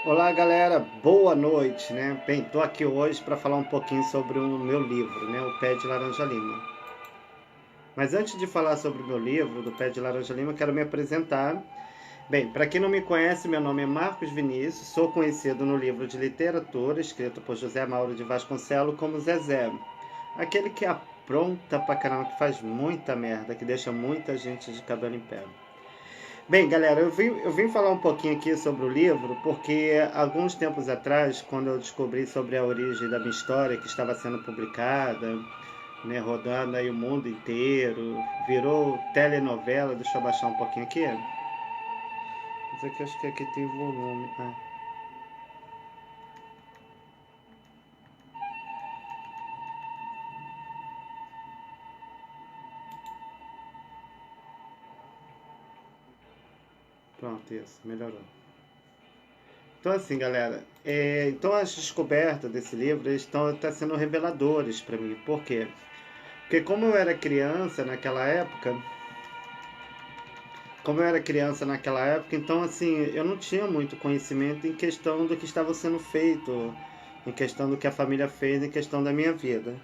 Olá galera, boa noite, né? Bem, tô aqui hoje para falar um pouquinho sobre o meu livro, né? O Pé de Laranja Lima. Mas antes de falar sobre o meu livro, do Pé de Laranja Lima, eu quero me apresentar. Bem, para quem não me conhece, meu nome é Marcos Vinícius, sou conhecido no livro de literatura, escrito por José Mauro de Vasconcelos, como Zezé. Aquele que apronta pra caramba, que faz muita merda, que deixa muita gente de cabelo em pé. Bem, galera, eu vim falar um pouquinho aqui sobre o livro porque alguns tempos atrás, quando eu descobri sobre a origem da minha história que estava sendo publicada, né, rodando aí o mundo inteiro, virou telenovela. Deixa eu abaixar um pouquinho aqui. Mas aqui acho que aqui tem volume. Pronto, isso, melhorou. Então assim, galera, então as descobertas desse livro estão tá sendo reveladores para mim. Por quê? Porque como eu era criança naquela época, então assim, eu não tinha muito conhecimento em questão do que estava sendo feito, em questão do que a família fez, em questão da minha vida.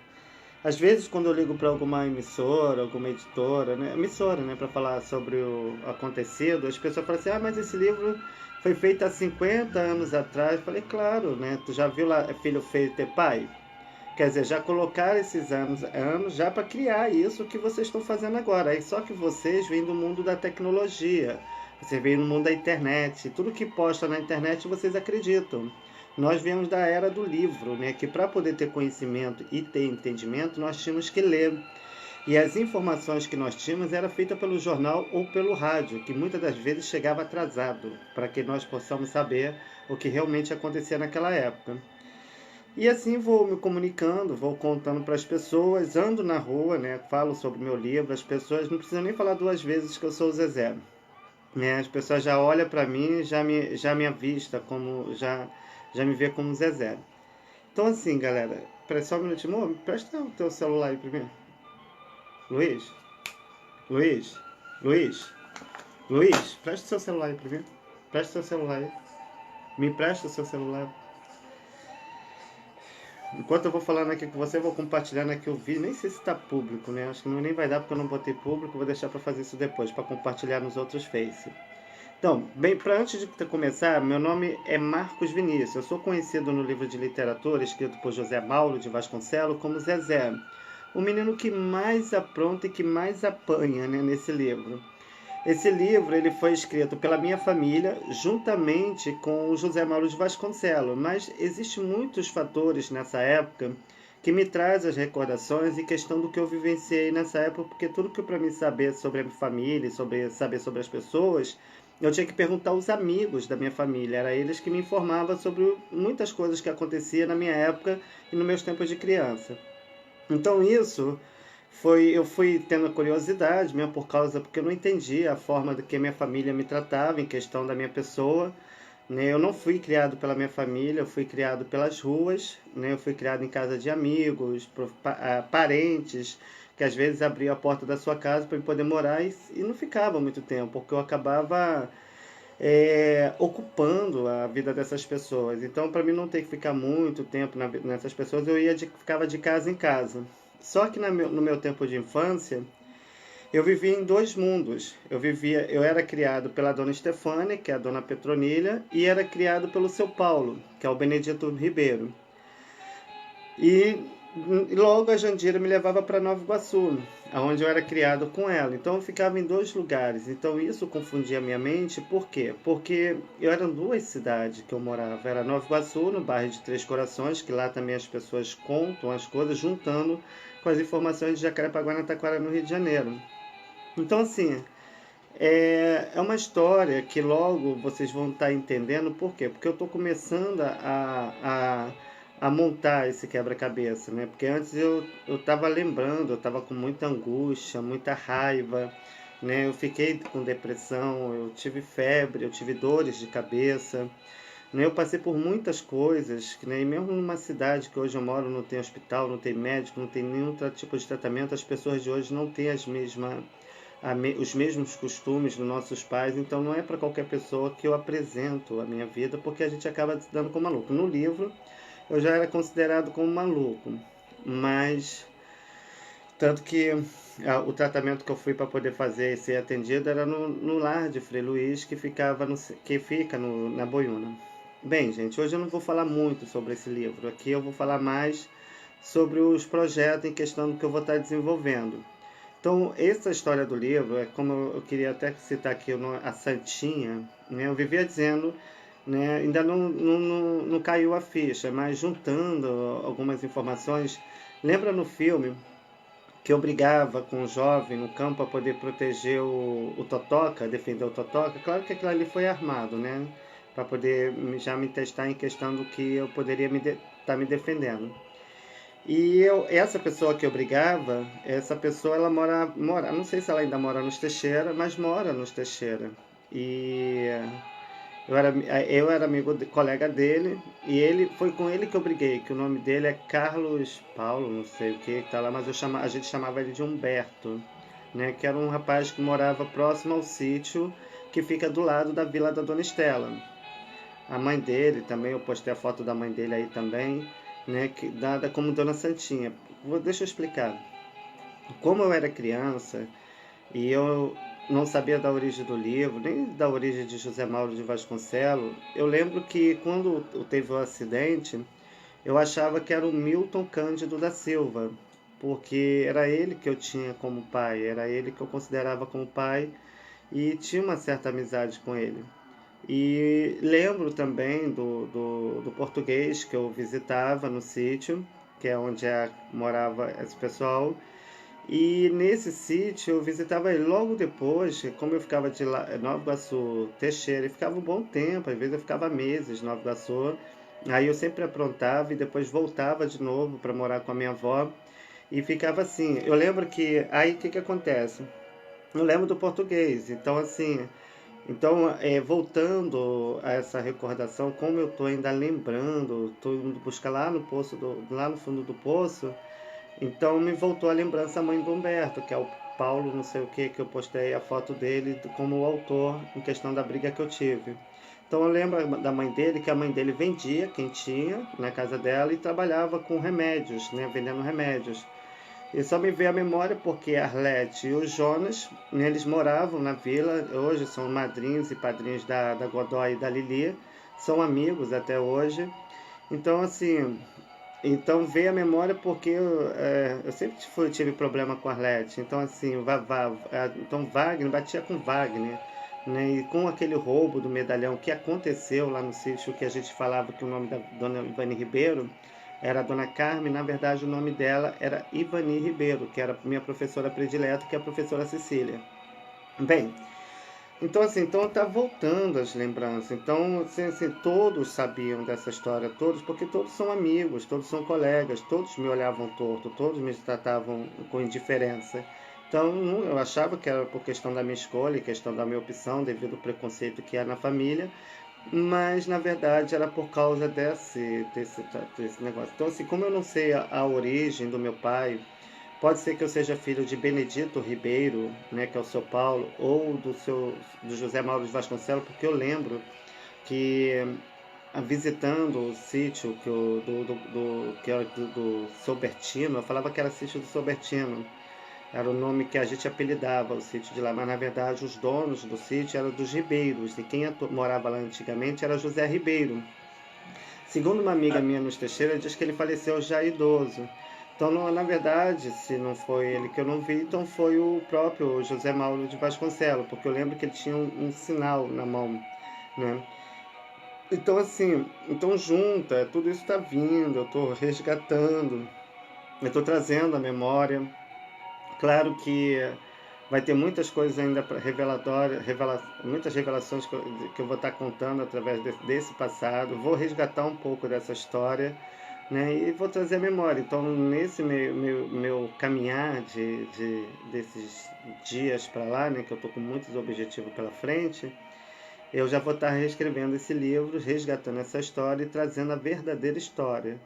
Às vezes, quando eu ligo para alguma emissora, alguma editora, né, emissora, né, para falar sobre o acontecido, as pessoas falam assim: "Ah, mas esse livro foi feito há 50 anos atrás". Eu falei: "Claro, né? Tu já viu lá Filho Feio Ter Pai?". Quer dizer, já colocaram esses anos já para criar isso que vocês estão fazendo agora. Aí só que vocês vêm do mundo da tecnologia, você vem no mundo da internet, tudo que posta na internet vocês acreditam. Nós viemos da era do livro, né? Que para poder ter conhecimento e ter entendimento, nós tínhamos que ler. E as informações que nós tínhamos era feita pelo jornal ou pelo rádio, que muitas das vezes chegava atrasado, para que nós possamos saber o que realmente acontecia naquela época. E assim vou me comunicando, vou contando para as pessoas, ando na rua, né, falo sobre o meu livro, as pessoas não precisam nem falar duas vezes que eu sou o Zezé, né? As pessoas já olham para mim, já me avista como já me vê como Zezé. Então assim, galera, espera só um minutinho, amor, presta o teu celular aí primeiro. Luiz, Luiz, Luiz, Luiz, presta o seu celular aí primeiro. Presta o seu celular aí. Me empresta o seu celular. Enquanto eu vou falando aqui com você, eu vou compartilhando aqui o vídeo. Nem sei se está público, né? Acho que nem vai dar porque eu não botei público. Vou deixar para fazer isso depois, para compartilhar nos outros Face. Então, bem, para antes de começar, meu nome é Marcos Vinícius. Eu sou conhecido no livro de literatura escrito por José Mauro de Vasconcelos como Zezé, o menino que mais apronta e que mais apanha, né, nesse livro. Esse livro ele foi escrito pela minha família juntamente com o José Mauro de Vasconcelos, mas existem muitos fatores nessa época que me traz as recordações e questão do que eu vivenciei nessa época, porque tudo que para mim saber sobre a minha família, saber sobre as pessoas, eu tinha que perguntar aos amigos da minha família, era eles que me informavam sobre muitas coisas que aconteciam na minha época e nos meus tempos de criança. Então isso eu fui tendo curiosidade mesmo porque eu não entendia a forma de que minha família me tratava em questão da minha pessoa, né? Eu não fui criado pela minha família, eu fui criado pelas ruas, né? Eu fui criado em casa de amigos, parentes, que às vezes abriam a porta da sua casa para eu poder morar e não ficava muito tempo, porque eu acabava ocupando a vida dessas pessoas. Então, para mim não ter que ficar muito tempo nessas pessoas, ficava de casa em casa. Só que no meu tempo de infância, eu vivia em dois mundos. Eu era criado pela dona Stefânia, que é a dona Petronilha, e era criado pelo seu Paulo, que é o Benedito Ribeiro. E logo a Jandira me levava para Nova Iguaçu, onde eu era criado com ela. Então eu ficava em dois lugares. Então isso confundia a minha mente. Por quê? Porque eu eram duas cidades que eu morava. Era Nova Iguaçu, no bairro de Três Corações, que lá também as pessoas contam as coisas, juntando com as informações de Jacarepaguá, na Taquara, no Rio de Janeiro. Então assim, é uma história que logo vocês vão estar entendendo por quê? Porque eu estou começando a montar esse quebra-cabeça, né? Porque antes eu estava lembrando, eu estava com muita angústia, muita raiva, né? Eu fiquei com depressão, eu tive febre, eu tive dores de cabeça, né? Eu passei por muitas coisas, né? E mesmo numa cidade que hoje eu moro não tem hospital, não tem médico, não tem nenhum tipo de tratamento, as pessoas de hoje não têm os mesmos costumes dos nossos pais, então não é para qualquer pessoa que eu apresento a minha vida, porque a gente acaba se dando como maluco. No livro, eu já era considerado como maluco, mas tanto que o tratamento que eu fui para poder fazer e ser atendido era no lar de Frei Luiz, que fica na Boiúna. Bem, gente, hoje eu não vou falar muito sobre esse livro. Aqui eu vou falar mais sobre os projetos em questão do que eu vou estar desenvolvendo. Então, essa história do livro, é como eu queria até citar aqui a Santinha, né? Eu vivia dizendo, né? Ainda não caiu a ficha, mas juntando algumas informações, lembra no filme que obrigava com o jovem no campo a poder proteger o Totoca, defender o Totoca? Claro que aquilo ali foi armado, né? Para poder já me testar em questão do que eu poderia estar me defendendo. E essa pessoa que eu brigava, essa pessoa ela mora, não sei se ela ainda mora nos Teixeira, mas mora nos Teixeira. E eu era amigo, colega dele, e foi com ele que eu briguei, que o nome dele é Carlos Paulo, não sei o que tá lá, mas a gente chamava ele de Humberto, né? Que era um rapaz que morava próximo ao sítio que fica do lado da Vila da Dona Estela. A mãe dele também, eu postei a foto da mãe dele aí também, né, dada como Dona Santinha. Deixa eu explicar. Como eu era criança e eu não sabia da origem do livro, nem da origem de José Mauro de Vasconcelos, eu lembro que quando teve o acidente, eu achava que era o Milton Cândido da Silva, porque era ele que eu tinha como pai, era ele que eu considerava como pai e tinha uma certa amizade com ele. E lembro também do português que eu visitava no sítio, que é onde morava esse pessoal. E nesse sítio eu visitava ele logo depois, como eu ficava de Nova Iguaçu, Teixeira, e ficava um bom tempo, às vezes eu ficava meses em Nova Iguaçu. Aí eu sempre aprontava e depois voltava de novo para morar com a minha avó. E ficava assim. Eu lembro que. Aí o que acontece? Eu lembro do português, então assim. Então, voltando a essa recordação, como eu estou ainda lembrando, estou indo buscar lá no fundo do poço, então me voltou a lembrança a mãe do Humberto, que é o Paulo, não sei o que eu postei a foto dele como o autor em questão da briga que eu tive. Então eu lembro da mãe dele, que a mãe dele vendia quentinha na casa dela e trabalhava com remédios, né, vendendo remédios. E só me veio à memória porque a Arlete e o Jonas, né, eles moravam na vila, hoje são madrinhos e padrinhos da Godoy e da Lili, são amigos até hoje. Então, assim, então veio à memória porque eu sempre tive problema com a Arlete. Então, assim, então Wagner batia com Wagner. Né, e com aquele roubo do medalhão que aconteceu lá no sítio, que a gente falava que o nome da dona Ivani Ribeiro era a Dona Carmen, na verdade o nome dela era Ivani Ribeiro, que era minha professora predileta, que é a professora Cecília. Bem, então assim, então tá voltando as lembranças. Então, assim, todos sabiam dessa história, todos, porque todos são amigos, todos são colegas, todos me olhavam torto, todos me tratavam com indiferença. Então, eu achava que era por questão da minha escolha, questão da minha opção, devido ao preconceito que há na família, mas na verdade era por causa desse negócio. Então, assim, como eu não sei a origem do meu pai, pode ser que eu seja filho de Benedito Ribeiro, né, que é o seu Paulo, ou do José Mauro de Vasconcelos, porque eu lembro que visitando o sítio que era do Sobertino, eu falava que era sítio do Sobertino. Era o nome que a gente apelidava o sítio de lá, mas na verdade os donos do sítio eram dos Ribeiros, e quem morava lá antigamente era José Ribeiro. Segundo uma amiga minha nos Teixeira, diz que ele faleceu já idoso. Então, na verdade, se não foi ele que eu não vi, então foi o próprio José Mauro de Vasconcelos, porque eu lembro que ele tinha um sinal na mão, né? Então, assim, então junta, tudo isso está vindo, eu estou resgatando, eu estou trazendo a memória. Claro que vai ter muitas coisas ainda para muitas revelações que eu vou estar contando através desse passado. Vou resgatar um pouco dessa história, né, e vou trazer a memória. Então, nesse meu caminhar desses dias para lá, né, que eu estou com muitos objetivos pela frente, eu já vou estar reescrevendo esse livro, resgatando essa história e trazendo a verdadeira história.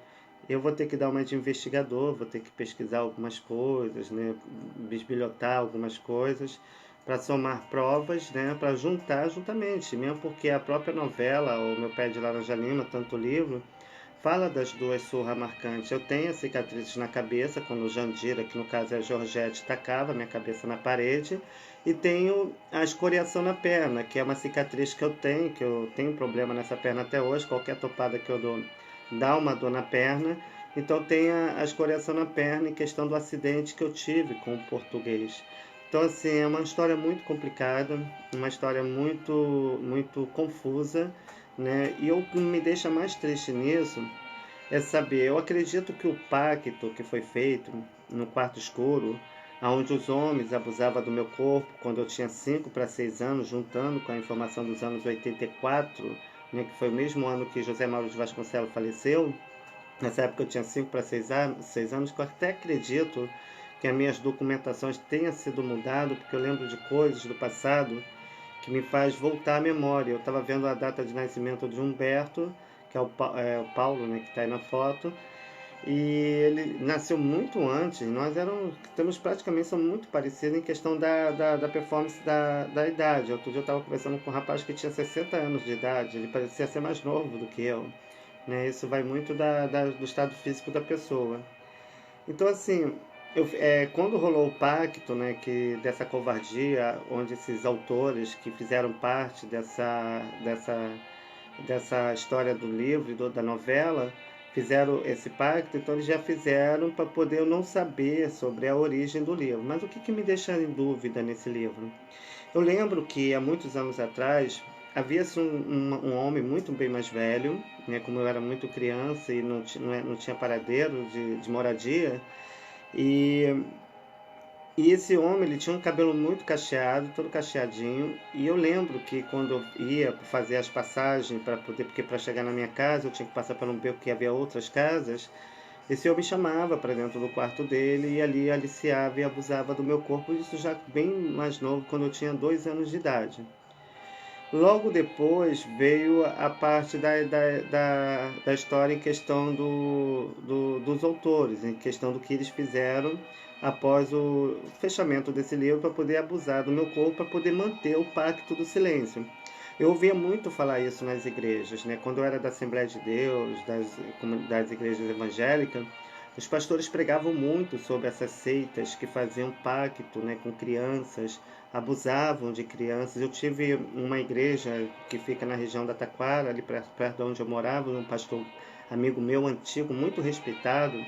eu vou ter que dar uma de investigador, vou ter que pesquisar algumas coisas, né, bisbilhotar algumas coisas para somar provas, né, para juntar juntamente, mesmo porque a própria novela, o Meu Pé de Laranja Lima, tanto o livro, fala das duas surras marcantes. Eu tenho a cicatriz na cabeça, quando o Jandira, que no caso é a Georgette, tacava minha cabeça na parede, e tenho a escoriação na perna, que é uma cicatriz que eu tenho problema nessa perna até hoje, qualquer topada que eu dou dá uma dor na perna. Então tem a escoriação na perna em questão do acidente que eu tive com o português. Então assim, é uma história muito complicada, uma história muito confusa, né? E o que me deixa mais triste nisso é saber, eu acredito que o pacto que foi feito no quarto escuro, onde os homens abusavam do meu corpo quando eu tinha 5 para 6 anos, juntando com a informação dos anos 84, né, que foi o mesmo ano que José Mauro de Vasconcelos faleceu. Nessa época eu tinha 5 para 6 anos, que eu até acredito que as minhas documentações tenham sido mudadas, porque eu lembro de coisas do passado que me faz voltar à memória. Eu estava vendo a data de nascimento de Humberto, que é o Paulo, né, que está aí na foto, e ele nasceu muito antes. Temos praticamente, somos muito parecidos em questão da performance da idade. Outro dia eu estava conversando com um rapaz que tinha 60 anos de idade, ele parecia ser mais novo do que eu. Né? Isso vai muito do estado físico da pessoa. Então, assim, quando rolou o pacto, né, dessa covardia, onde esses autores que fizeram parte dessa história do livro e da novela fizeram esse pacto, então eles já fizeram para poder eu não saber sobre a origem do livro. Mas o que me deixa em dúvida nesse livro? Eu lembro que há muitos anos atrás havia-se um homem muito bem mais velho, né, como eu era muito criança e não tinha paradeiro de moradia, e, e esse homem ele tinha um cabelo muito cacheado, todo cacheadinho, e eu lembro que quando eu ia fazer as passagens para poder, porque para chegar na minha casa eu tinha que passar por um beco que havia outras casas, esse homem chamava para dentro do quarto dele e ali aliciava e abusava do meu corpo, isso já bem mais novo, quando eu tinha 2 anos de idade. Logo depois veio a parte da história em questão dos autores, em questão do que eles fizeram após o fechamento desse livro para poder abusar do meu corpo, para poder manter o pacto do silêncio. Eu ouvia muito falar isso nas igrejas, né? Quando eu era da Assembleia de Deus, das igrejas evangélicas, os pastores pregavam muito sobre essas seitas que faziam pacto, né, com crianças, abusavam de crianças. Eu tive uma igreja que fica na região da Taquara, ali perto de onde eu morava, um pastor amigo meu antigo, muito respeitado,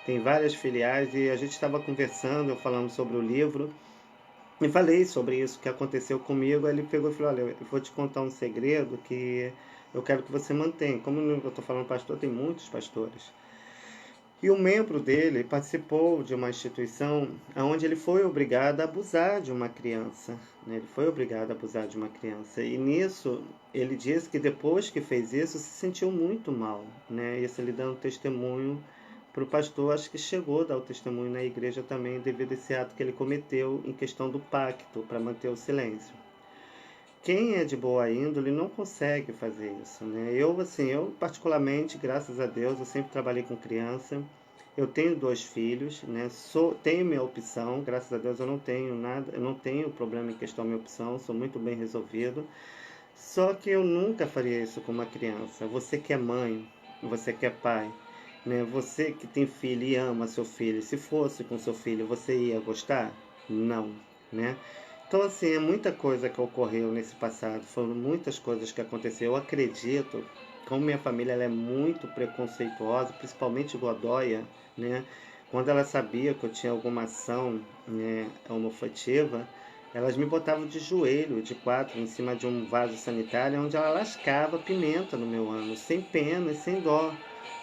tem várias filiais, e a gente estava conversando, eu falando sobre o livro, e falei sobre isso que aconteceu comigo. Aí ele pegou e falou: olha, eu vou te contar um segredo que eu quero que você mantenha. Como eu estou falando pastor, tem muitos pastores. E um membro dele participou de uma instituição onde ele foi obrigado a abusar de uma criança. Né? Ele foi obrigado a abusar de uma criança. E nisso, ele disse que depois que fez isso, se sentiu muito mal. Né? Isso ele dando testemunho para o pastor, acho que chegou a dar o testemunho na igreja também, devido a esse ato que ele cometeu em questão do pacto, para manter o silêncio. Quem é de boa índole não consegue fazer isso, né? Eu particularmente, graças a Deus, eu sempre trabalhei com criança. Eu tenho 2 filhos, né? Tenho minha opção, graças a Deus eu não tenho nada, eu não tenho problema em questão da minha opção, sou muito bem resolvido. Só que eu nunca faria isso com uma criança. Você que é mãe, você que é pai, né? Você que tem filho e ama seu filho, se fosse com seu filho, você ia gostar? Não, né? Então, assim, é muita coisa que ocorreu nesse passado, foram muitas coisas que aconteceram. Eu acredito, como minha família ela é muito preconceituosa, principalmente Godoia, né? Quando ela sabia que eu tinha alguma ação, né, homoafetiva, elas me botavam de joelho, de quatro, em cima de um vaso sanitário, onde ela lascava pimenta no meu ânus, sem pena e sem dó,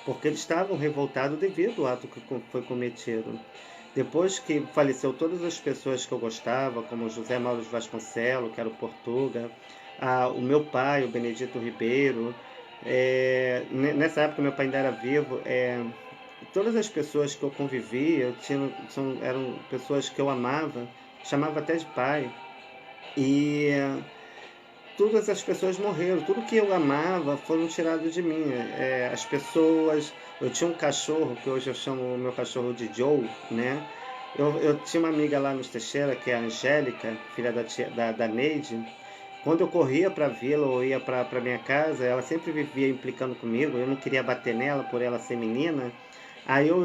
porque eles estavam revoltados devido ao ato que foi cometido. Depois que faleceu todas as pessoas que eu gostava, como José Mauro de Vasconcelos, que era o Portuga, o meu pai, o Benedito Ribeiro, nessa época meu pai ainda era vivo, todas as pessoas que eu convivia, eram pessoas que eu amava, chamava até de pai, e todas as pessoas morreram, tudo que eu amava foram tirados de mim. As pessoas, eu tinha um cachorro, que hoje eu chamo o meu cachorro de Joe, né? Eu tinha uma amiga lá no Teixeira, que é a Angélica, filha da Neide. Quando eu corria para vê-la ou ia para minha casa, ela sempre vivia implicando comigo. Eu não queria bater nela por ela ser menina. Aí eu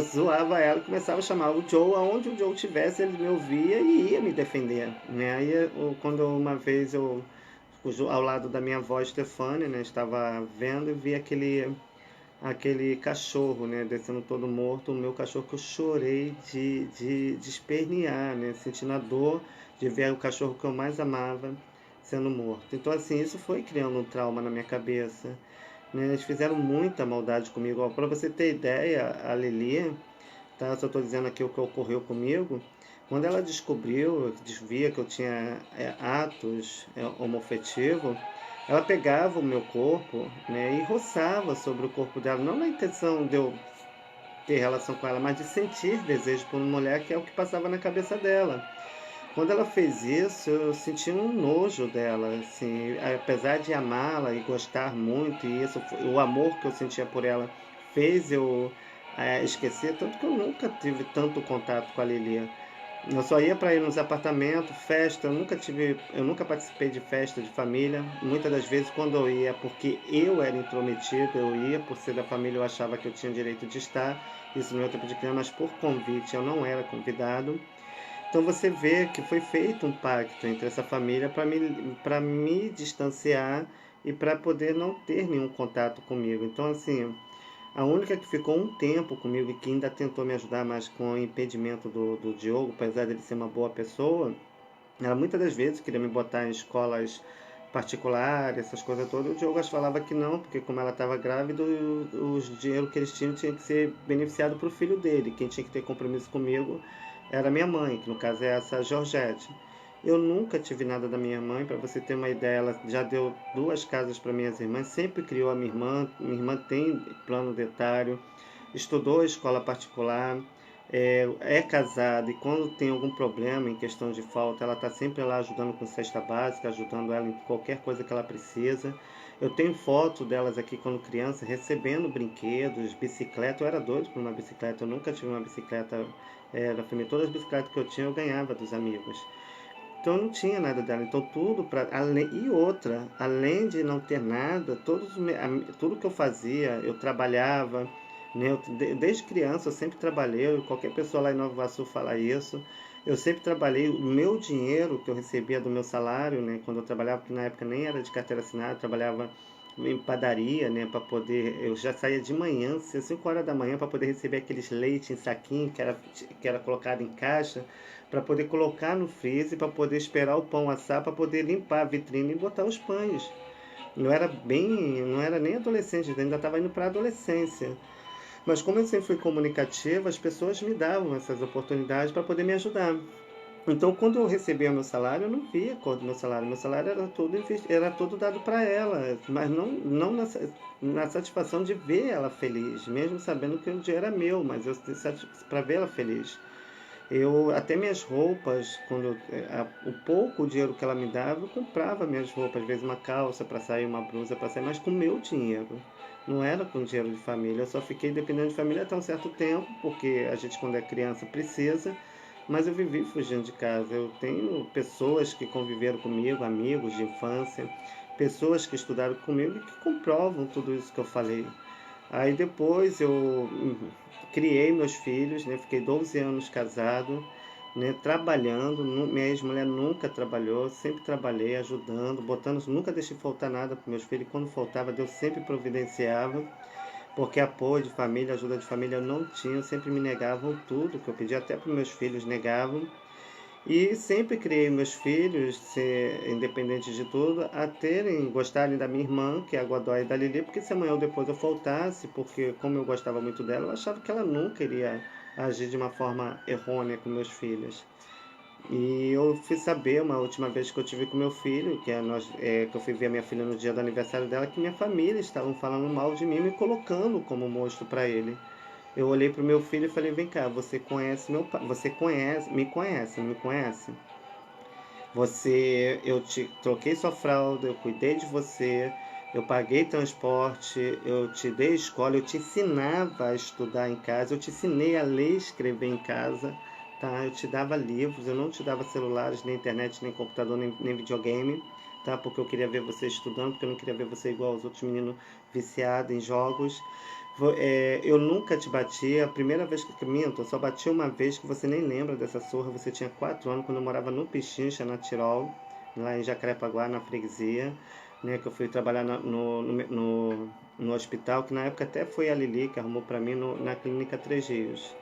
zoava ela e começava a chamar o Joe. Aonde o Joe estivesse, ele me ouvia e ia me defender, né? Aí quando uma vez ao lado da minha avó Stefania, né, estava vendo e vi aquele cachorro, né, descendo todo morto, o meu cachorro, que eu chorei de espernear, né, sentindo a dor de ver o cachorro que eu mais amava sendo morto. Então, assim, isso foi criando um trauma na minha cabeça, né? Eles fizeram muita maldade comigo. Para você ter ideia, a Lili, tá? Só estou dizendo aqui o que ocorreu comigo. Quando ela descobriu, via que eu tinha atos homoafetivos, ela pegava o meu corpo, né, e roçava sobre o corpo dela, não na intenção de eu ter relação com ela, mas de sentir desejo por uma mulher, que é o que passava na cabeça dela. Quando ela fez isso, eu senti um nojo dela, assim, apesar de amá-la e gostar muito, e isso, o amor que eu sentia por ela fez eu esquecer, tanto que eu nunca tive tanto contato com a Lilia. Eu só ia para ir nos apartamentos, festa, eu nunca participei de festa de família. Muitas das vezes quando eu ia, porque eu era intrometido, eu ia por ser da família, eu achava que eu tinha direito de estar. Isso no meu tempo de criança, mas por convite eu não era convidado. Então você vê que foi feito um pacto entre essa família para me distanciar e para poder não ter nenhum contato comigo. Então, assim, a única que ficou um tempo comigo e que ainda tentou me ajudar mais com o impedimento do Diogo, apesar dele ser uma boa pessoa, ela muitas das vezes queria me botar em escolas particulares, essas coisas todas. O Diogo falava que não, porque como ela estava grávida, os dinheiro que eles tinham tinha que ser beneficiado para o filho dele. Quem tinha que ter compromisso comigo era minha mãe, que no caso é essa Georgette. Eu nunca tive nada da minha mãe, para você ter uma ideia, ela já deu 2 casas para minhas irmãs, sempre criou a minha irmã tem plano dentário, estudou escola particular, é casada, e quando tem algum problema em questão de falta, ela está sempre lá ajudando com cesta básica, ajudando ela em qualquer coisa que ela precisa. Eu tenho foto delas aqui quando criança, recebendo brinquedos, bicicleta. Eu era doido por uma bicicleta, eu nunca tive uma bicicleta da família. Todas as bicicletas que eu tinha eu ganhava dos amigos. Então eu não tinha nada dela. Então tudo para além e outra, além de não ter nada, tudo que eu fazia, eu trabalhava, né? Desde criança eu sempre trabalhei. Qualquer pessoa lá em Nova Iguaçu fala isso. Eu sempre trabalhei. O meu dinheiro que eu recebia do meu salário, né? Quando eu trabalhava, porque na época nem era de carteira assinada, eu trabalhava em padaria, né? Para poder, eu já saía de manhã, 5 horas da manhã, para poder receber aqueles leite em saquinho que era colocado em caixa, para poder colocar no freezer, para poder esperar o pão assar, para poder limpar a vitrine e botar os pães. Não era nem adolescente, ainda estava indo para a adolescência. Mas como eu sempre fui comunicativa, as pessoas me davam essas oportunidades para poder me ajudar. Então, quando eu recebia meu salário, eu não via a cor do meu salário. Meu salário era todo dado para ela, mas não na satisfação de ver ela feliz, mesmo sabendo que o dinheiro era meu, mas eu para ver ela feliz. Até minhas roupas, o pouco dinheiro que ela me dava, eu comprava minhas roupas, às vezes uma calça para sair, uma blusa para sair, mas com meu dinheiro. Não era com dinheiro de família. Eu só fiquei dependendo de família até um certo tempo, porque a gente, quando é criança, precisa. Mas eu vivi fugindo de casa. Eu tenho pessoas que conviveram comigo, amigos de infância, pessoas que estudaram comigo e que comprovam tudo isso que eu falei. Aí depois eu criei meus filhos, né? Fiquei 12 anos casado, né? Trabalhando. Minha ex-mulher nunca trabalhou, sempre trabalhei, ajudando, botando, nunca deixei faltar nada para meus filhos. Quando faltava, Deus sempre providenciava, porque apoio de família, ajuda de família eu não tinha, sempre me negavam tudo que eu pedia, até para meus filhos negavam. E sempre criei meus filhos, independente de tudo, a gostarem da minha irmã, que é a Godoy e da Lili, porque se amanhã ou depois eu faltasse, porque como eu gostava muito dela, eu achava que ela nunca iria agir de uma forma errônea com meus filhos. E eu fui saber, uma última vez que eu tive com meu filho, que eu fui ver a minha filha no dia do aniversário dela, que minha família estavam falando mal de mim, me colocando como monstro para ele. Eu olhei pro meu filho e falei: vem cá, você conhece meu pai? Você conhece, me conhece, não me conhece? Eu te troquei sua fralda, eu cuidei de você, eu paguei transporte, eu te dei escola, eu te ensinava a estudar em casa, eu te ensinei a ler e escrever em casa, tá? Eu te dava livros, eu não te dava celulares, nem internet, nem computador, nem videogame, tá? Porque eu queria ver você estudando, porque eu não queria ver você igual aos outros meninos viciados em jogos. Eu nunca te bati, a primeira vez que eu minto, eu só bati uma vez que você nem lembra dessa surra, você tinha 4 anos, quando eu morava no Pichincha, na Tirol, lá em Jacarepaguá, na freguesia, né, que eu fui trabalhar no hospital, que na época até foi a Lili que arrumou pra mim na clínica Três Rios.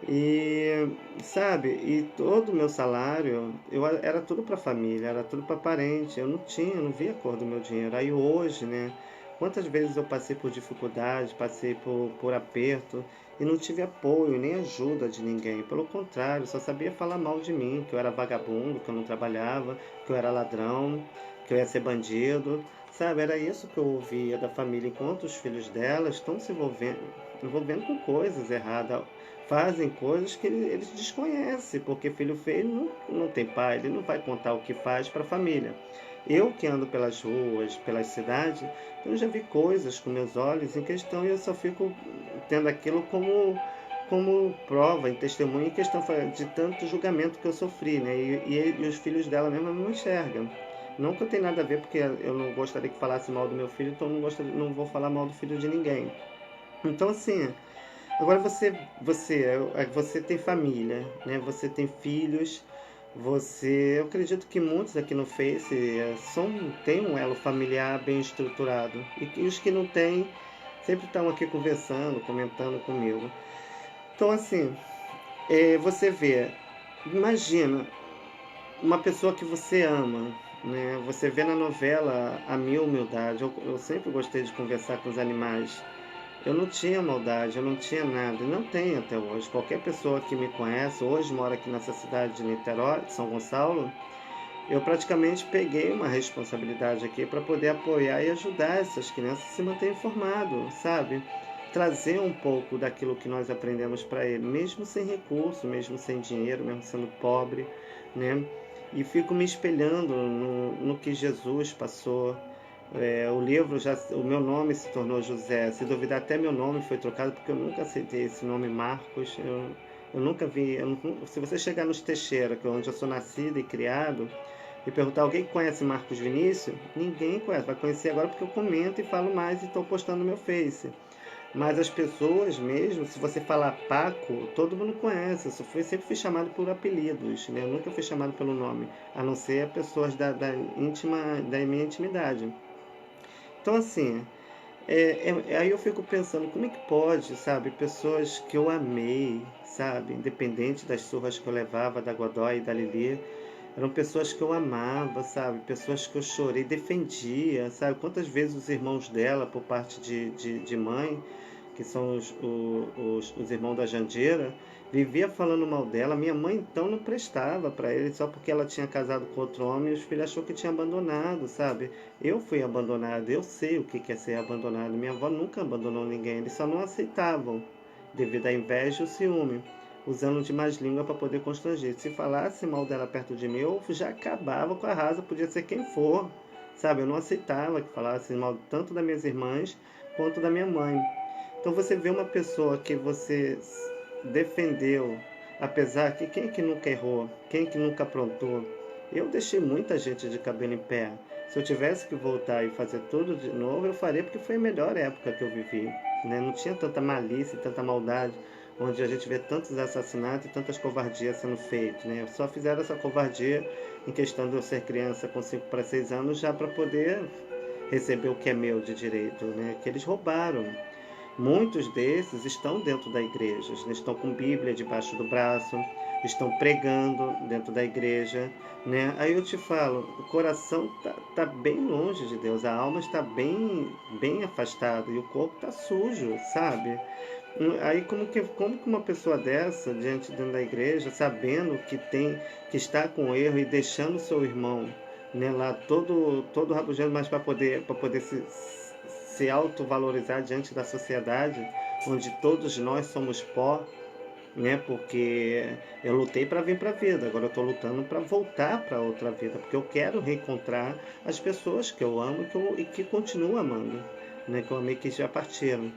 E, sabe, e todo o meu salário, era tudo para família, era tudo para parente. Eu não via a cor do meu dinheiro. Aí hoje, né, quantas vezes eu passei por dificuldade, passei por aperto e não tive apoio nem ajuda de ninguém. Pelo contrário, só sabia falar mal de mim, que eu era vagabundo, que eu não trabalhava, que eu era ladrão, que eu ia ser bandido. Sabe, era isso que eu ouvia da família, enquanto os filhos dela estão se envolvendo com coisas erradas, fazem coisas que eles desconhecem, porque filho feio não tem pai, ele não vai contar o que faz para a família. Eu que ando pelas ruas, pelas cidades, eu já vi coisas com meus olhos em questão e eu só fico tendo aquilo como prova e testemunho em questão de tanto julgamento que eu sofri, né? E os filhos dela mesmo não enxergam. Não que eu tenha nada a ver, porque eu não gostaria que falasse mal do meu filho, então não vou falar mal do filho de ninguém. Então, assim, agora você tem família, né? Você tem filhos, eu acredito que muitos aqui no Face têm um elo familiar bem estruturado. E os que não têm, sempre estão aqui conversando, comentando comigo. Então, assim, você vê, imagina, uma pessoa que você ama, né? Você vê na novela a minha humildade. Eu sempre gostei de conversar com os animais. Eu não tinha maldade, eu não tinha nada, e não tenho até hoje. Qualquer pessoa que me conhece, hoje mora aqui nessa cidade de Niterói, de São Gonçalo, eu praticamente peguei uma responsabilidade aqui para poder apoiar e ajudar essas crianças a se manter informado, sabe? Trazer um pouco daquilo que nós aprendemos para ele, mesmo sem recurso, mesmo sem dinheiro, mesmo sendo pobre, né? E fico me espelhando no que Jesus passou. O meu nome se tornou José. Se duvidar, até meu nome foi trocado porque eu nunca aceitei esse nome Marcos. Eu nunca vi. Se você chegar nos Teixeira, que é onde eu sou nascido e criado, e perguntar alguém que conhece Marcos Vinícius, ninguém conhece. Vai conhecer agora porque eu comento e falo mais e estou postando no meu Face. Mas as pessoas mesmo, se você falar Paco, todo mundo conhece. Sempre fui chamado por apelidos, né? Eu nunca fui chamado pelo nome, a não ser pessoas da minha intimidade. Então, assim, aí eu fico pensando, como é que pode, sabe, pessoas que eu amei, sabe, independente das surras que eu levava da Godoy e da Lili, eram pessoas que eu amava, sabe, pessoas que eu chorei, defendia, sabe, quantas vezes os irmãos dela, por parte de mãe, que são os irmãos da Jandira, vivia falando mal dela. Minha mãe então não prestava para ele só porque ela tinha casado com outro homem e os filhos achou que tinha abandonado, sabe? Eu fui abandonado, eu sei o que é ser abandonado. Minha avó nunca abandonou ninguém, eles só não aceitavam devido à inveja e o ciúme, usando de mais língua para poder constranger. Se falasse mal dela perto de mim, eu já acabava com a rasa, podia ser quem for, sabe? Eu não aceitava que falasse mal tanto das minhas irmãs quanto da minha mãe. Então você vê uma pessoa que você defendeu, apesar que quem é que nunca errou, quem é que nunca aprontou? Eu deixei muita gente de cabelo em pé. Se eu tivesse que voltar e fazer tudo de novo, eu faria porque foi a melhor época que eu vivi. Né? Não tinha tanta malícia, tanta maldade, onde a gente vê tantos assassinatos e tantas covardias sendo feitas. Né? Só fizeram essa covardia em questão de eu ser criança com 5 para 6 anos já para poder receber o que é meu de direito, né? Que eles roubaram. Muitos desses estão dentro da igreja, estão com Bíblia debaixo do braço, estão pregando dentro da igreja, né? Aí eu te falo, o coração tá bem longe de Deus, a alma está bem afastada e o corpo está sujo, sabe? Aí como que uma pessoa dessa, dentro da igreja, sabendo que está com erro e deixando o seu irmão, né, lá todo rabugento, mas para poder se autovalorizar diante da sociedade, onde todos nós somos pó, né? Porque eu lutei para vir para a vida, agora eu estou lutando para voltar para outra vida, porque eu quero reencontrar as pessoas que eu amo e que continuo amando, né? Que eu amei que já partiram.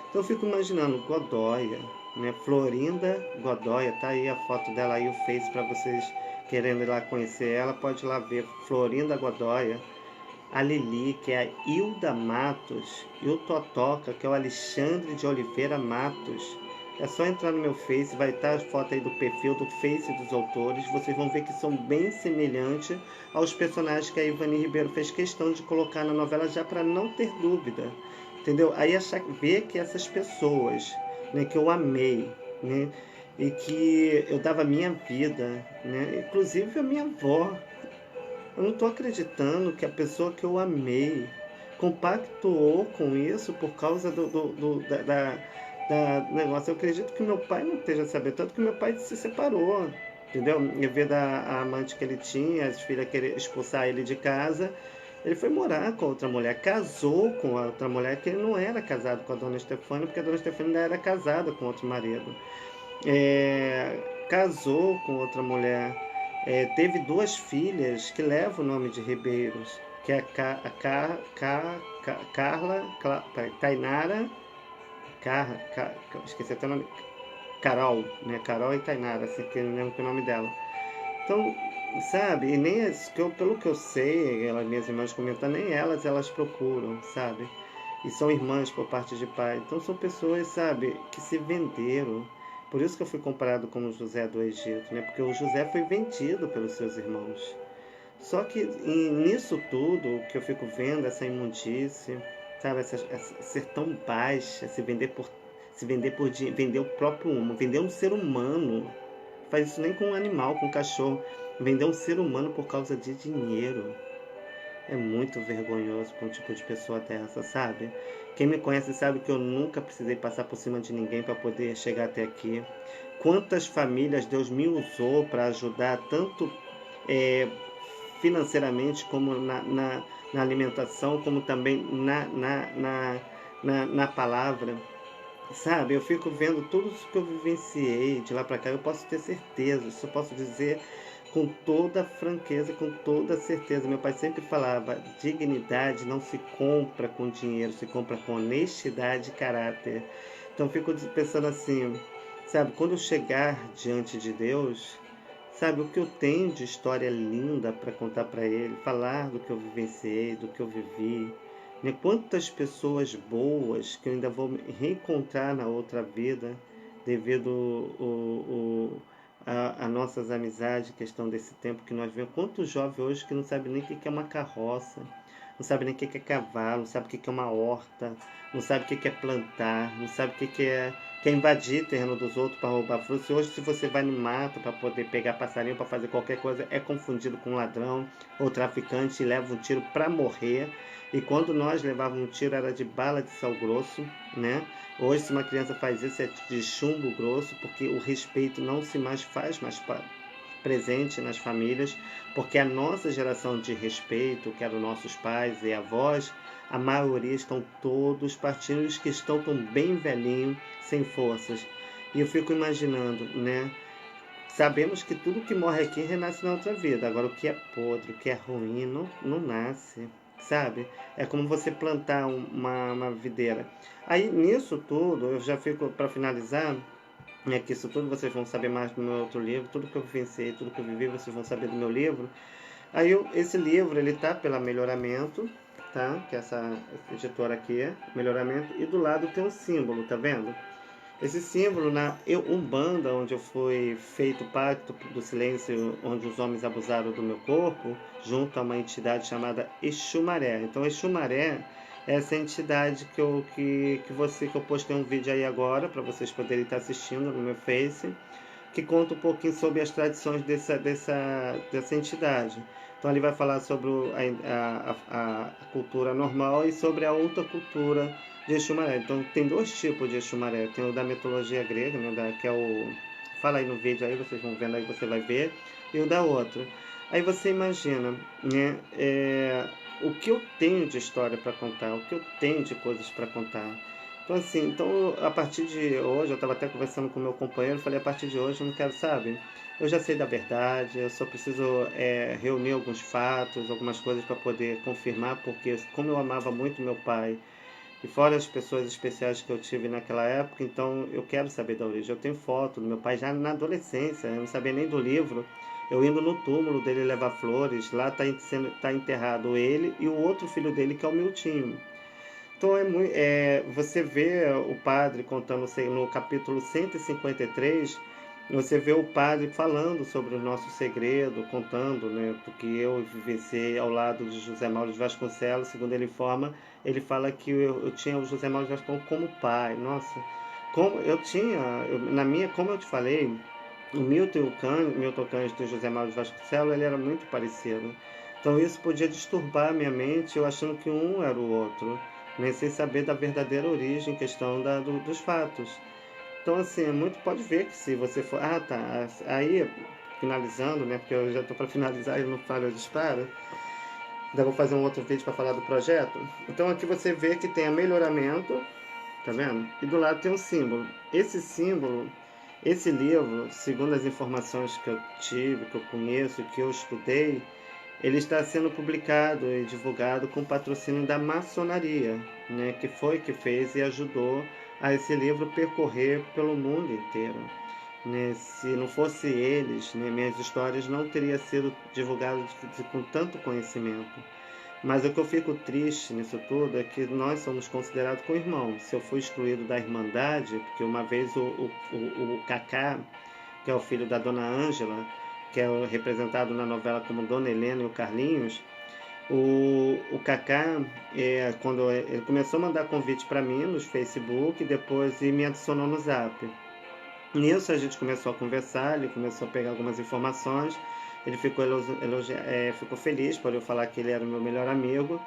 Então eu fico imaginando Godóia, né? Florinda Godóia, tá aí a foto dela aí, o Face, para vocês querendo ir lá conhecer ela, pode ir lá ver Florinda Godóia, a Lili, que é a Hilda Matos, e o Totoca, que é o Alexandre de Oliveira Matos. É só entrar no meu Face, vai estar a foto aí do perfil, do Face dos autores. Vocês vão ver que são bem semelhantes aos personagens que a Ivani Ribeiro fez questão de colocar na novela, já para não ter dúvida. Entendeu? Aí ver que essas pessoas, né, que eu amei, né, e que eu dava a minha vida, né, inclusive a minha avó, eu não estou acreditando que a pessoa que eu amei compactuou com isso por causa da negócio. Eu acredito que meu pai não esteja sabendo, tanto que meu pai se separou, entendeu? Em vez da amante que ele tinha, as filhas querer expulsar ele de casa, ele foi morar com outra mulher, casou com a outra mulher, que ele não era casado com a dona Estefânia, porque a dona Estefânia ainda era casada com outro marido. Casou com outra mulher, teve duas filhas que levam o nome de Ribeiros, que é Carla, Tainara, esqueci até o nome, Carol, né? Carol e Tainara, assim, que eu não lembro o nome dela. Então, sabe, e nem pelo que eu sei, minhas irmãs comentam, nem elas procuram, sabe? E são irmãs por parte de pai. Então são pessoas, sabe, que se venderam. Por isso que eu fui comparado com o José do Egito, né? Porque o José foi vendido pelos seus irmãos. Só que nisso tudo que eu fico vendo, essa imundície, sabe, ser tão baixa, vender o próprio humano, vender um ser humano. Faz isso nem com um animal, com um cachorro. Vender um ser humano por causa de dinheiro. É muito vergonhoso para um tipo de pessoa dessa, sabe? Quem me conhece sabe que eu nunca precisei passar por cima de ninguém para poder chegar até aqui. Quantas famílias Deus me usou para ajudar, tanto é, financeiramente, como na alimentação, como também na palavra. Sabe, eu fico vendo tudo isso que eu vivenciei de lá para cá, eu posso ter certeza, isso eu posso dizer com toda franqueza, com toda certeza. Meu pai sempre falava: dignidade não se compra com dinheiro, se compra com honestidade e caráter. Então eu fico pensando assim, sabe, quando eu chegar diante de Deus, sabe, o que eu tenho de história linda para contar para Ele, falar do que eu vivenciei, do que eu vivi, né? Quantas pessoas boas que eu ainda vou reencontrar na outra vida, devido a nossas amizades, questão desse tempo que nós vemos. Quantos jovens hoje que não sabem nem o que é uma carroça, não sabe nem o que é cavalo, não sabe o que é uma horta, não sabe o que é plantar, não sabe o que é invadir terreno dos outros para roubar frutos. Hoje, se você vai no mato para poder pegar passarinho, para fazer qualquer coisa, é confundido com um ladrão ou traficante e leva um tiro para morrer. E quando nós levávamos um tiro era de bala de sal grosso, né? Hoje, se uma criança faz isso, é de chumbo grosso, porque o respeito não se mais faz mais presente nas famílias, porque a nossa geração de respeito, que eram nossos pais e avós, a maioria estão todos partindo, os que estão tão bem velhinhos, sem forças. E eu fico imaginando, né? Sabemos que tudo que morre aqui renasce na outra vida. Agora, o que é podre, o que é ruim, não nasce, sabe? É como você plantar uma videira. Aí, nisso tudo, eu já fico, para finalizar, que isso tudo vocês vão saber mais do meu outro livro, tudo que eu vivenciei, tudo que eu vivi, vocês vão saber do meu livro. Aí esse livro, ele tá pela Melhoramento, tá? Que é essa editora aqui, Melhoramento, e do lado tem um símbolo, tá vendo? Esse símbolo na Umbanda, onde eu fui feito o pacto do silêncio, onde os homens abusaram do meu corpo, junto a uma entidade chamada Exumaré. Então, Exumaré é essa entidade que eu postei um vídeo aí agora, para vocês poderem estar assistindo no meu Face, que conta um pouquinho sobre as tradições dessa entidade. Então ele vai falar sobre a cultura normal e sobre a outra cultura de Exumaré. Então tem dois tipos de Exumaré. Tem o da mitologia grega, né, que é o... Fala aí no vídeo, aí vocês vão vendo, aí você vai ver. E o da outra. Aí você imagina, né, o que eu tenho de história para contar, o que eu tenho de coisas para contar. Então, assim, então, a partir de hoje, eu estava até conversando com o meu companheiro, falei, a partir de hoje eu não quero, sabe? Eu já sei da verdade, eu só preciso reunir alguns fatos, algumas coisas para poder confirmar, porque como eu amava muito meu pai, e fora as pessoas especiais que eu tive naquela época, então eu quero saber da origem. Eu tenho foto do meu pai já na adolescência, eu não sabia nem do livro. Eu indo no túmulo dele levar flores, lá tá enterrado ele e o outro filho dele, que é o Miltinho. Então você vê o padre contando no capítulo 153, você vê o padre falando sobre o nosso segredo, contando, né, porque eu vivenciei ao lado de José Mauro de Vasconcelos, segundo ele informa, ele fala que eu tinha o José Mauro de Vasconcelos como pai. Nossa, como eu tinha, na minha, como eu te falei, o Milton Cândido e José Mauro de Vasconcelos, ele era muito parecido. Então isso podia disturbar minha mente, eu achando que um era o outro, né, sem saber da verdadeira origem, questão dos fatos. Então, assim, muito pode ver que se você for. Ah, tá. Aí, finalizando, né? Porque eu já estou para finalizar e não falo, eu disparo. Ainda vou fazer um outro vídeo para falar do projeto. Então, aqui você vê que tem a melhoramento, tá vendo? E do lado tem um símbolo. Esse símbolo, esse livro, segundo as informações que eu tive, que eu conheço, que eu estudei, ele está sendo publicado e divulgado com patrocínio da maçonaria, né, que foi que fez e ajudou a esse livro percorrer pelo mundo inteiro. Né? Se não fosse eles, né, minhas histórias não teriam sido divulgadas com tanto conhecimento. Mas o que eu fico triste nisso tudo é que nós somos considerados como irmãos. Se eu fui excluído da Irmandade, porque uma vez o Cacá, que é o filho da Dona Ângela, que é representado na novela como Dona Helena e o Carlinhos, o Kaká, quando ele começou a mandar convite para mim no Facebook, depois e me adicionou no Zap. Nisso a gente começou a conversar, ele começou a pegar algumas informações, ele ficou feliz por eu falar que ele era o meu melhor amigo.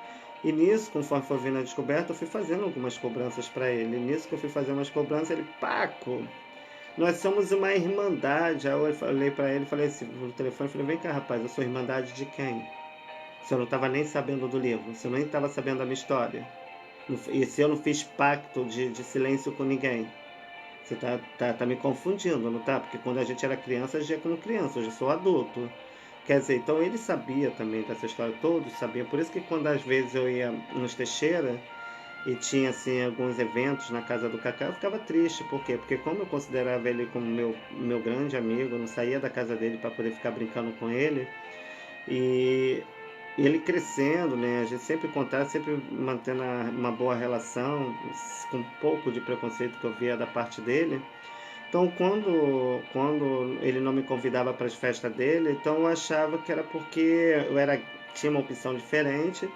E nisso, conforme foi vindo a descoberta, eu fui fazendo algumas cobranças para ele. Nisso que eu fui fazer umas cobranças, ele, Paco, nós somos uma irmandade. Aí eu falei para ele, falei assim, no telefone, falei, vem cá, rapaz, eu sou irmandade de quem? Se eu não estava nem sabendo do livro, se eu nem estava sabendo da minha história, e se eu não fiz pacto de silêncio com ninguém, você tá me confundindo, não tá? Porque quando a gente era criança, a gente é como criança, hoje eu sou adulto. Quer dizer, então ele sabia também dessa história, todos sabiam. Por isso que quando às vezes eu ia nos Teixeira e tinha assim alguns eventos na casa do Cacá, eu ficava triste. Por quê? Porque como eu considerava ele como meu grande amigo, eu não saía da casa dele para poder ficar brincando com ele. E ele crescendo, né? A gente sempre contar, sempre mantendo uma boa relação, com um pouco de preconceito que eu via da parte dele. Então, quando ele não me convidava para as festas dele, então eu achava que era porque tinha uma opção diferente.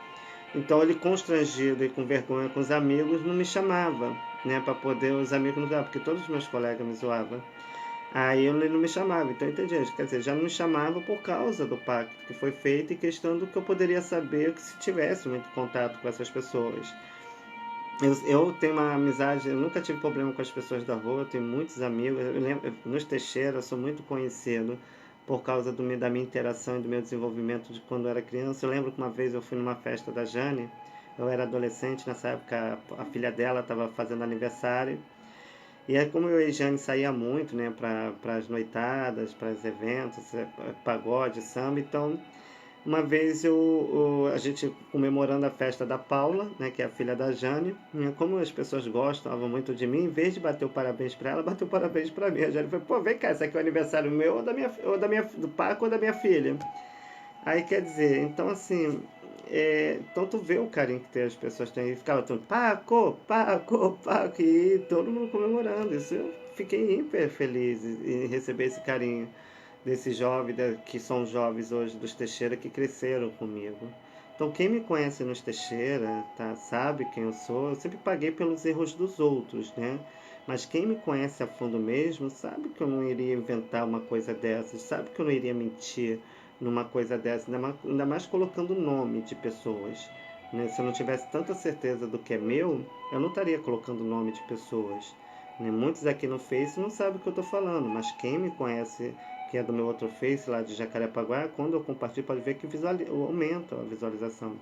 Então, ele constrangido e com vergonha com os amigos, não me chamava, né? Para poder os amigos não zoar, porque todos os meus colegas me zoavam. Aí ele não me chamava, então entendi. Quer dizer, já não me chamava por causa do pacto que foi feito e questão do que eu poderia saber que se tivesse muito contato com essas pessoas. Eu tenho uma amizade, eu nunca tive problema com as pessoas da rua, eu tenho muitos amigos. Eu lembro, nos Teixeira, eu sou muito conhecido por causa da minha interação e do meu desenvolvimento de quando eu era criança. Eu lembro que uma vez eu fui numa festa da Jane, eu era adolescente, nessa época a filha dela estava fazendo aniversário. E aí, como eu e a Jane saía muito, né, para as noitadas, para os eventos, pagode, samba, então uma vez a gente comemorando a festa da Paula, né, que é a filha da Jane, né, como as pessoas gostavam muito de mim, em vez de bater o parabéns para ela, bateu o parabéns para mim. A Jane falou, pô, vem cá, esse aqui é o aniversário meu do Paco ou da minha filha? Aí quer dizer, então assim, então tu vê o carinho que as pessoas têm. E ficava todo Paco, Paco, Paco, e todo mundo comemorando. Isso eu fiquei hiper feliz em receber esse carinho desses jovens, que são jovens hoje dos Teixeira, que cresceram comigo. Então quem me conhece nos Teixeira, tá, sabe quem eu sou. Eu sempre paguei pelos erros dos outros, né? Mas quem me conhece a fundo mesmo, sabe que eu não iria inventar uma coisa dessas, sabe que eu não iria mentir numa coisa dessa, ainda mais colocando nome de pessoas. Né? Se eu não tivesse tanta certeza do que é meu, eu não estaria colocando nome de pessoas. Né? Muitos aqui no Face não sabem o que eu estou falando, mas quem me conhece, que é do meu outro Face lá de Jacarepaguá, quando eu compartilho pode ver que aumenta a visualização.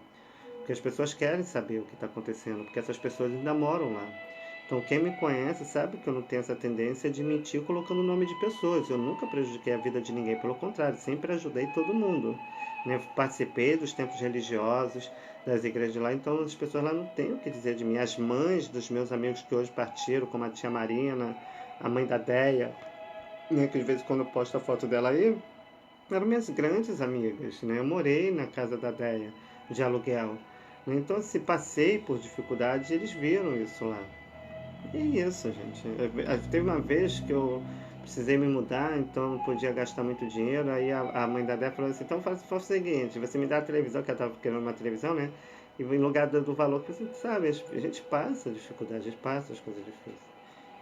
Porque as pessoas querem saber o que está acontecendo, porque essas pessoas ainda moram lá. Então, quem me conhece sabe que eu não tenho essa tendência de mentir colocando o nome de pessoas. Eu nunca prejudiquei a vida de ninguém, pelo contrário, sempre ajudei todo mundo. Né? Participei dos templos religiosos, das igrejas de lá, então as pessoas lá não têm o que dizer de mim. As mães dos meus amigos que hoje partiram, como a tia Marina, a mãe da Deia, né, que de vez em quando eu posto a foto dela aí, eram minhas grandes amigas, né? Eu morei na casa da Deia, de aluguel. Então, se passei por dificuldades, eles viram isso lá. E é isso, gente. Teve uma vez que eu precisei me mudar, então não podia gastar muito dinheiro. Aí a mãe da Dé falou assim: então faz o seguinte, você me dá a televisão, que ela estava querendo uma televisão, né? E em lugar do valor, que você sabe, a gente passa dificuldade, a gente passa as coisas difíceis.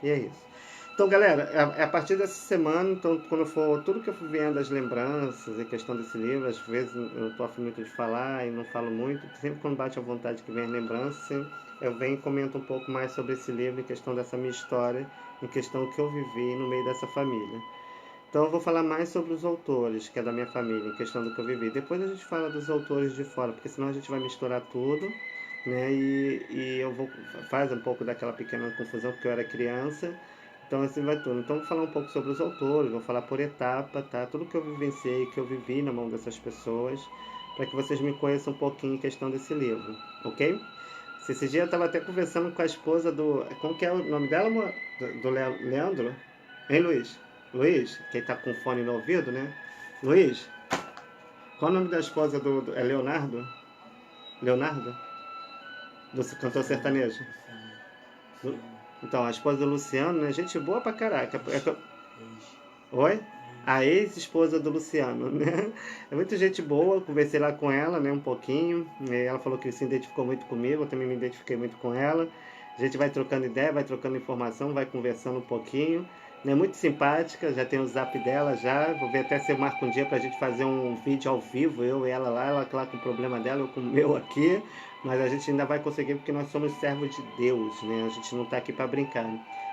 E é isso. Então, galera, a partir dessa semana, então, quando for tudo que eu fui vendo, as lembranças e questão desse livro, às vezes eu não estou afim muito de falar e não falo muito, sempre quando bate a vontade que vem as lembranças, eu venho e comento um pouco mais sobre esse livro, em questão dessa minha história, em questão que eu vivi no meio dessa família. Então eu vou falar mais sobre os autores, que é da minha família, em questão do que eu vivi. Depois a gente fala dos autores de fora, porque senão a gente vai misturar tudo, né? E eu vou faz um pouco daquela pequena confusão, porque eu era criança. Então assim vai tudo. Então eu vou falar um pouco sobre os autores, vou falar por etapa, tá? Tudo que eu vivenciei, que eu vivi na mão dessas pessoas, para que vocês me conheçam um pouquinho em questão desse livro, ok? Esse dia eu estava até conversando com a esposa do. Como que é o nome dela, amor? Do Leandro? Hein, Luiz? Luiz, que tá com fone no ouvido, né? Luiz, qual o nome da esposa do. É Leonardo? Leonardo? Do cantor sertanejo? Então, a esposa do Luciano, né? Gente boa pra caraca. Oi? A ex-esposa do Luciano, né? É muita gente boa, conversei lá com ela, né, um pouquinho. Ela falou que se identificou muito comigo, eu também me identifiquei muito com ela. A gente vai trocando ideia, vai trocando informação, vai conversando um pouquinho. Né, muito simpática, já tem o zap dela já. Vou ver até se eu marco um dia pra gente fazer um vídeo ao vivo, eu e ela lá com o problema dela, eu com o meu aqui. Mas a gente ainda vai conseguir porque nós somos servos de Deus, né? A gente não tá aqui pra brincar.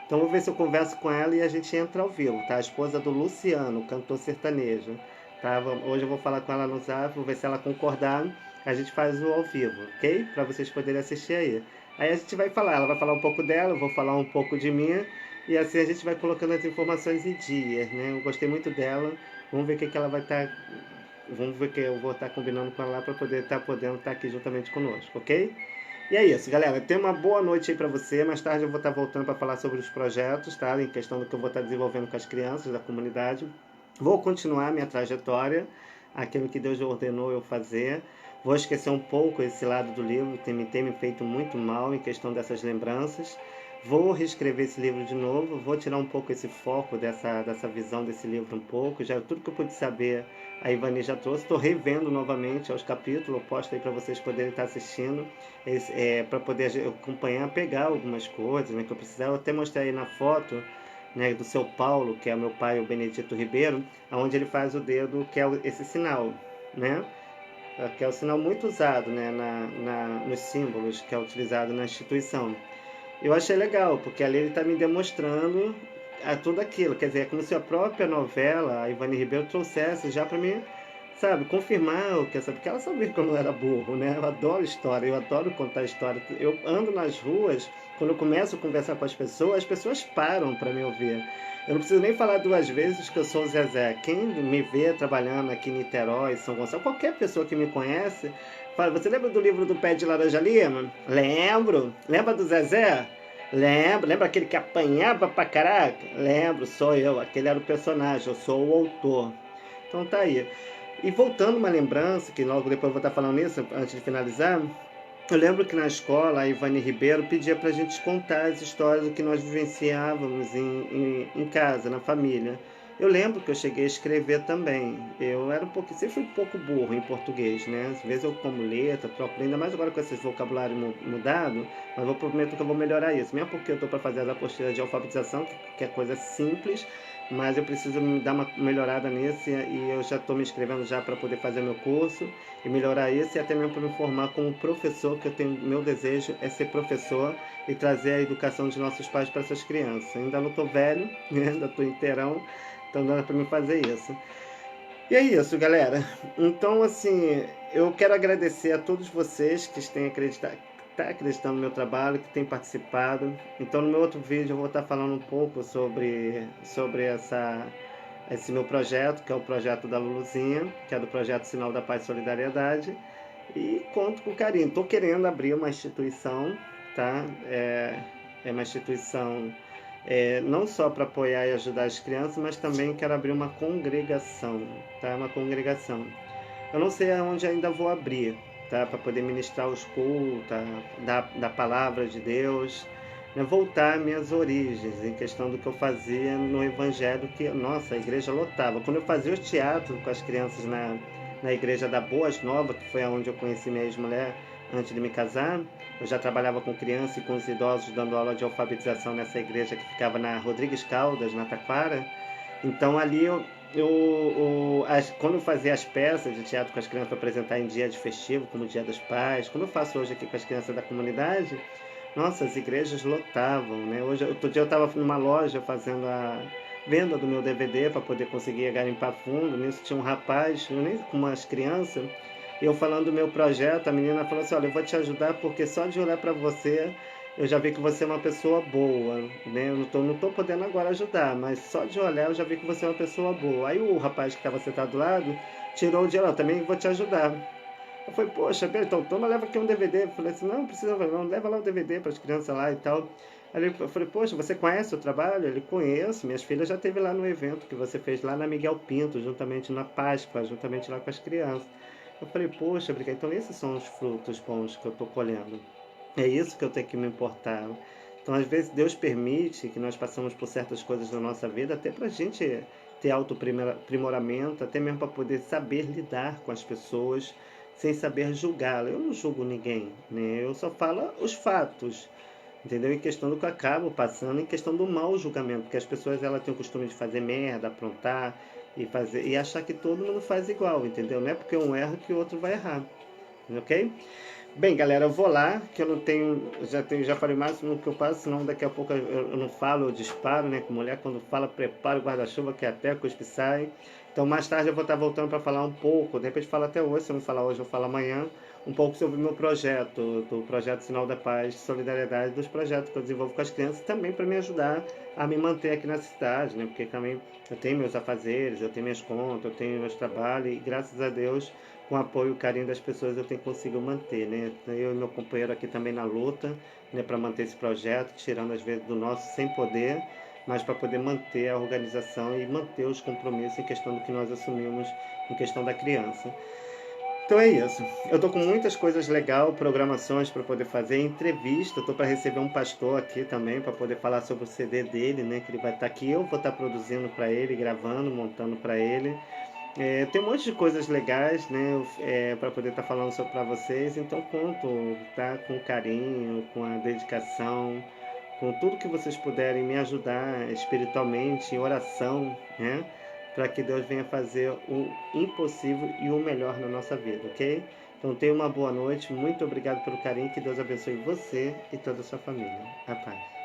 Então vou ver se eu converso com ela e a gente entra ao vivo, tá? A esposa do Luciano, cantor sertanejo. Tá? Hoje eu vou falar com ela no zap, vou ver se ela concordar. A gente faz o ao vivo, ok? Para vocês poderem assistir aí. Aí a gente vai falar, ela vai falar um pouco dela, eu vou falar um pouco de mim. E assim a gente vai colocando as informações em dias, né? Eu gostei muito dela. Vamos ver o que ela vai estar. Vamos ver o que eu vou estar combinando com ela para poder estar podendo estar aqui juntamente conosco, ok? E é isso, galera. Tenha uma boa noite aí para você. Mais tarde eu vou estar voltando para falar sobre os projetos, tá? Em questão do que eu vou estar desenvolvendo com as crianças da comunidade. Vou continuar minha trajetória, aquilo que Deus ordenou eu fazer. Vou esquecer um pouco esse lado do livro, que tem me feito muito mal em questão dessas lembranças. Vou reescrever esse livro de novo, vou tirar um pouco esse foco dessa visão desse livro um pouco. Já tudo que eu pude saber, a Ivani já trouxe. Estou revendo novamente aos capítulos, eu posto aí para vocês poderem estar assistindo, para poder acompanhar, pegar algumas coisas, né, que eu precisava. Eu até mostrei aí na foto, né, do seu Paulo, que é meu pai, o Benedito Ribeiro, onde ele faz o dedo, que é esse sinal, né? Que é o sinal muito usado, né, nos símbolos que é utilizado na instituição. Eu achei legal, porque ali ele está me demonstrando tudo aquilo. Quer dizer, é como se a própria novela, a Ivani Ribeiro, trouxesse já para mim, sabe, confirmar o que essa. Porque ela sabia que eu não era burro, né? Eu adoro história, eu adoro contar história. Eu ando nas ruas, quando eu começo a conversar com as pessoas param para me ouvir. Eu não preciso nem falar duas vezes que eu sou o Zezé. Quem me vê trabalhando aqui em Niterói, São Gonçalo, qualquer pessoa que me conhece, fala: você lembra do livro do Pé de Laranja Lima? Lembro. Lembra do Zezé? Lembro. Lembra aquele que apanhava pra caraca? Lembro, sou eu. Aquele era o personagem, eu sou o autor. Então tá aí. E voltando uma lembrança, que logo depois eu vou estar falando isso, antes de finalizar, eu lembro que na escola a Ivani Ribeiro pedia pra gente contar as histórias do que nós vivenciávamos em casa, na família. Eu lembro que eu cheguei a escrever também. Eu era um pouco, sempre fui um pouco burro em português, né? Às vezes eu como letra, troco, ainda mais agora com esse vocabulário mudado, mas eu prometo que eu vou melhorar isso. Mesmo porque eu estou para fazer as apostilas de alfabetização, que é coisa simples, mas eu preciso me dar uma melhorada nisso e eu já estou me inscrevendo já para poder fazer meu curso e melhorar isso e até mesmo para me formar como professor, que eu tenho, meu desejo é ser professor e trazer a educação de nossos pais para essas crianças. Ainda não estou velho, né? Ainda estou inteirão, então dá para mim fazer isso. E é isso, galera. Então, assim, eu quero agradecer a todos vocês que têm acreditado. está acreditando no meu trabalho, que tem participado. Então, no meu outro vídeo, eu vou estar falando um pouco sobre esse meu projeto, que é o projeto da Luluzinha, que é do projeto Sinal da Paz e Solidariedade. E conto com carinho. Estou querendo abrir uma instituição, tá? É uma instituição não só para apoiar e ajudar as crianças, mas também quero abrir uma congregação, tá? Uma congregação. Eu não sei aonde ainda vou abrir, tá? Para poder ministrar os cultos, tá? da palavra de Deus, né? Voltar às minhas origens, em questão do que eu fazia no Evangelho, que, nossa, a igreja lotava. Quando eu fazia o teatro com as crianças na igreja da Boas Novas, que foi onde eu conheci minha ex-mulher antes de me casar, eu já trabalhava com crianças e com os idosos, dando aula de alfabetização nessa igreja que ficava na Rodrigues Caldas, na Taquara. Então ali quando eu fazia as peças de teatro com as crianças para apresentar em dia de festivo, como o Dia dos Pais, como eu faço hoje aqui com as crianças da comunidade, nossa, as igrejas lotavam, né? Outro dia eu estava numa loja fazendo a venda do meu DVD para poder conseguir garimpar fundo. Nisso tinha um rapaz, eu nem com umas crianças, e eu falando do meu projeto, a menina falou assim: olha, eu vou te ajudar porque só de olhar para você eu já vi que você é uma pessoa boa, né? Eu não tô podendo agora ajudar, mas só de olhar eu já vi que você é uma pessoa boa. Aí o rapaz que estava sentado do lado tirou o dinheiro: também vou te ajudar. Eu falei: poxa, então toma, leva aqui um DVD. Eu falei assim: não, não precisa, não, leva lá o DVD para as crianças lá e tal. Aí eu falei: poxa, você conhece o trabalho? Ele: conheço, minhas filhas já esteve lá no evento que você fez lá na Miguel Pinto, juntamente na Páscoa, juntamente lá com as crianças. Eu falei: poxa, obrigado. Então esses são os frutos bons que eu estou colhendo. É isso que eu tenho que me importar. Então, às vezes, Deus permite que nós passamos por certas coisas na nossa vida, até para a gente ter auto-aprimoramento, até mesmo para poder saber lidar com as pessoas, sem saber julgá-las. Eu não julgo ninguém, né? Eu só falo os fatos, entendeu? Em questão do que eu acabo passando, em questão do mau julgamento, porque as pessoas elas têm o costume de fazer merda, aprontar e achar que todo mundo faz igual, entendeu? Não é porque um erra que o outro vai errar, ok? Bem, galera, eu vou lá, que eu não tenho, já falei mais no que eu faço, senão daqui a pouco eu não falo, eu disparo, né? Com mulher, quando fala, prepara o guarda-chuva, que até a cuspe sai. Então, mais tarde eu vou estar voltando para falar um pouco, de repente falo até hoje, se eu não falar hoje, eu falo amanhã, um pouco sobre o meu projeto, do projeto Sinal da Paz, Solidariedade, dos projetos que eu desenvolvo com as crianças, também para me ajudar a me manter aqui na cidade, né? Porque também eu tenho meus afazeres, eu tenho minhas contas, eu tenho meus trabalhos, e graças a Deus, com o apoio e o carinho das pessoas eu tenho conseguido manter, né? Eu e meu companheiro aqui também na luta, né, para manter esse projeto, tirando às vezes do nosso sem poder, mas para poder manter a organização e manter os compromissos em questão do que nós assumimos em questão da criança. Então é isso. Eu estou com muitas coisas legais, programações para poder fazer, entrevista. Estou para receber um pastor aqui também para poder falar sobre o CD dele, né? Que ele vai estar aqui. Eu vou estar produzindo para ele, gravando, montando para ele. Tem um monte de coisas legais, né, para poder estar falando sobre para vocês. Então conto, tá, com carinho, com a dedicação, com tudo que vocês puderem me ajudar espiritualmente, em oração, né, para que Deus venha fazer o impossível e o melhor na nossa vida, ok? Então tenha uma boa noite, muito obrigado pelo carinho, que Deus abençoe você e toda a sua família. A paz.